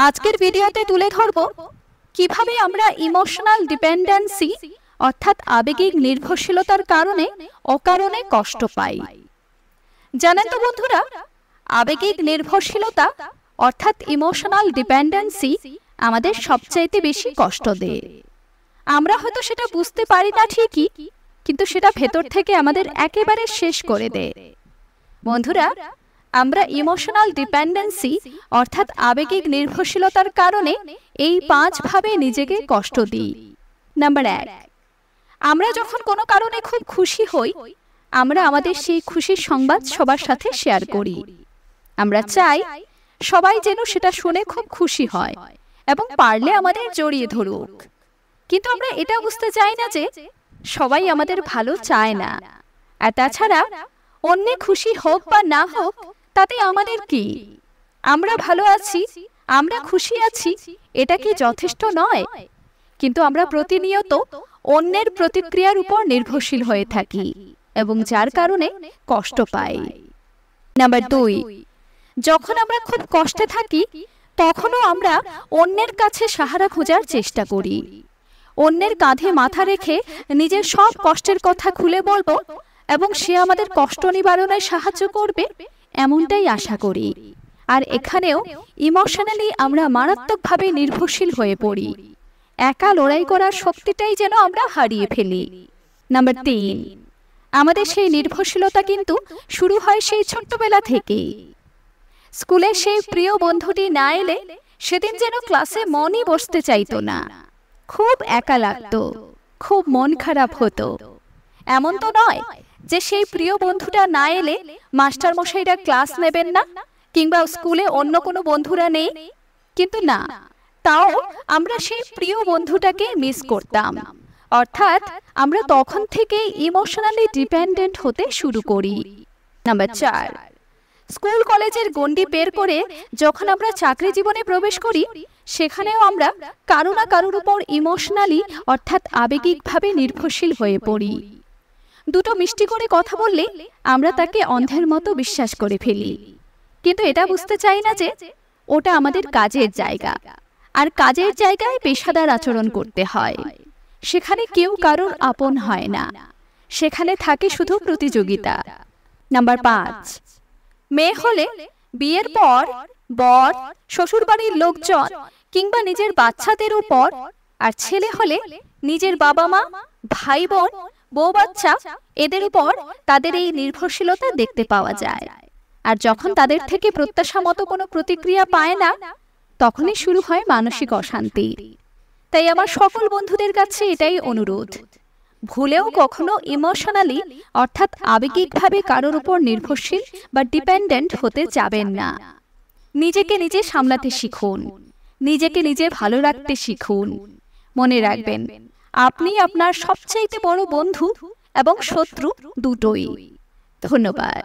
আজকের ভিডিওতে তুলে ধরব কিভাবে আমরা ইমোশনাল ডিপেন্ডেন্সি অর্থাৎ আবেগিক নির্ভরশীলতার কারণে অকারণে কষ্ট পাই। জানেন তো বন্ধুরা, আবেগিক নির্ভরশীলতা অর্থাৎ ইমোশনাল ডিপেন্ডেন্সি আমাদের সবচাইতে বেশি কষ্ট দেয়। আমরা হয়তো সেটা বুঝতে পারি না ঠিকই, কিন্তু সেটা ভেতর থেকে আমাদের একেবারে শেষ করে দেয়। বন্ধুরা, আমরা ইমোশনাল ডিপেন্ডেন্সি অর্থাৎ আবেগিক নির্ভরশীলতার কারণে এই 5 ভাবে নিজেকে কষ্ট দিই। নাম্বার 1, আমরা যখন কোনো কারণে খুব খুশি হই, আমরা আমাদের সেই খুশির সংবাদ সবার সাথে শেয়ার করি। আমরা চাই সবাই যেন সেটা শুনে খুব খুশি হয় এবং পারলে আমাদের জড়িয়ে ধরুক। কিন্তু আমরা এটা বুঝতে চাই না যে সবাই আমাদের ভালো চায় না। আর তাছাড়া অন্য খুশি হোক বা না হোক তাতে আমাদের কি? আমরা ভালো আছি, আমরা খুশি আছি, এটা কি যথেষ্ট নয়? কিন্তু আমরা প্রতিনিয়ত অন্যের প্রতিক্রিয়ার উপর নির্ভরশীল হয়ে থাকি এবং যার কারণে কষ্ট পাই। নাম্বার 2, যখন আমরা খুব কষ্টে থাকি তখনও আমরা অন্যের কাছে সাহারা খোঁজার চেষ্টা করি। অন্যের কাঁধে মাথা রেখে নিজের সব কষ্টের কথা খুলে বলবো এবং সে আমাদের কষ্ট নিবারণে সাহায্য করবে, এমনটাই আশা করি। আর এখানেও ইমোশনালি আমরা মারাত্মকভাবে নির্ভরশীল হয়ে পড়ি। একা লড়াই করার শক্তিটাই যেন আমরা হারিয়ে ফেলি। নাম্বার 3, আমাদের সেই নির্ভরশীলতা কিন্তু শুরু হয় সেই ছোট্টবেলা থেকে। স্কুলে সেই প্রিয় বন্ধুটি না এলে সেদিন যেন ক্লাসে মনই বসতে চাইতো না, খুব একা লাগতো, খুব মন খারাপ হতো। এমন তো নয় যে সেই প্রিয় বন্ধুটা না এলে মাস্টার মশাইরা ক্লাস নেবেন না কিংবা স্কুলে অন্য কোনো বন্ধুরা নেই, কিন্তু না, তাও আমরা সেই প্রিয় বন্ধুটাকে মিস করতাম। অর্থাৎ আমরা তখন থেকেই ইমোশনালি ডিপেন্ডেন্ট হতে শুরু করি। নাম্বার 4, স্কুল কলেজের গণ্ডি পের করে যখন আমরা চাকরি জীবনে প্রবেশ করি, সেখানেও আমরা কারো না কারোর উপর ইমোশনালি অর্থাৎ আবেগিকভাবে নির্ভরশীল হয়ে পড়ি। দুটো মিষ্টি করে কথা বললে আমরা তাকে অন্ধের মতো বিশ্বাস করে ফেলি, কিন্তু এটা বুঝতে চাই না যে ওটা আমাদের কাজের জায়গা, আর কাজের জায়গায় পেশাদার আচরণ করতে হয়। সেখানে কেউ কারোর আপন হয় না, সেখানে থাকে শুধু প্রতিযোগিতা। নাম্বার 5, মেয়ে হলে বিয়ের পর বর, শ্বশুরবাড়ির লোকজন কিংবা নিজের বাচ্চাদের উপর, আর ছেলে হলে নিজের বাবা মা, ভাই বোন, বউ বাচ্চা, এদের উপর তাদের এই নির্ভরশীলতা দেখতে পাওয়া যায়। আর যখন তাদের থেকে প্রত্যাশা মতো কোনো প্রতিক্রিয়া পায় না, তখনই শুরু হয় মানসিক অশান্তি। তাই আমার সকল বন্ধুদের কাছে এটাই অনুরোধ, ভুলেও কখনো ইমোশনালি অর্থাৎ আবেগিকভাবে কারোর উপর নির্ভরশীল বা ডিপেন্ডেন্ট হতে যাবেন না। নিজেকে নিজে সামলাতে শিখুন, নিজেকে নিজে ভালো রাখতে শিখুন। মনে রাখবেন, আপনি আপনার সবচাইতে বড় বন্ধু এবং শত্রু দুটোই। ধন্যবাদ।